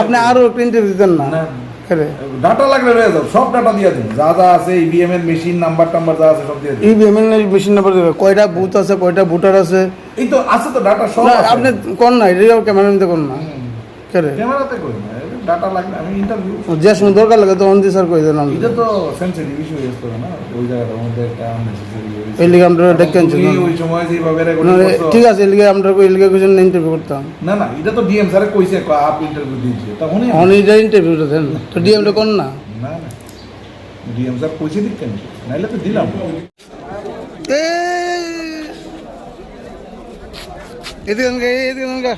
আপনি আরো একটা ইন্টারভিউ দেন না ডাটা লাগলে রয়ে যাও, সব ডাটা দিয়ে দিন, যা যা আছে ইভিএম এর মেশিন নাম্বার টাম্বার যা আছে সব দিয়ে দিন। ইভিএম এর মেশিন নাম্বার দেবে, কয়টা বুথ আছে, কয়টা ভোটার আছে, এই তো আছে তো ডাটা সব না আছে। আপনি কোন না এটা ক্যামেরা নিতে কোন না করে ক্যামেরাতে করি না, ডাটা লাগলে আমি ইন্টারভিউ যে সময় দরকার লাগে তো অন্তি স্যার কই দেন। এটা তো সেনসিটিভ ইস্যু হয়ে যাচ্ছে না ওই জায়গাটার মধ্যে, একটা আননেসেসারি এই লিগে আমরা ডেকেন ছিল ওই সময় যেভাবে রেকর্ডিং করছো। ঠিক আছে, এই লিগে আমরা কই লিগে কইছেন ইন্টারভিউ করতাম না না, এটা তো ডিএম স্যারে কইছে আপ ইন্টারভিউ দিয়েছে তখনই অনি যে ইন্টারভিউটা দেন তো ডিএম টা কোন না না না, ডিএম স্যার কইছে দিক কেন, নাইলে তো দিলাম। এদিকে এদিকে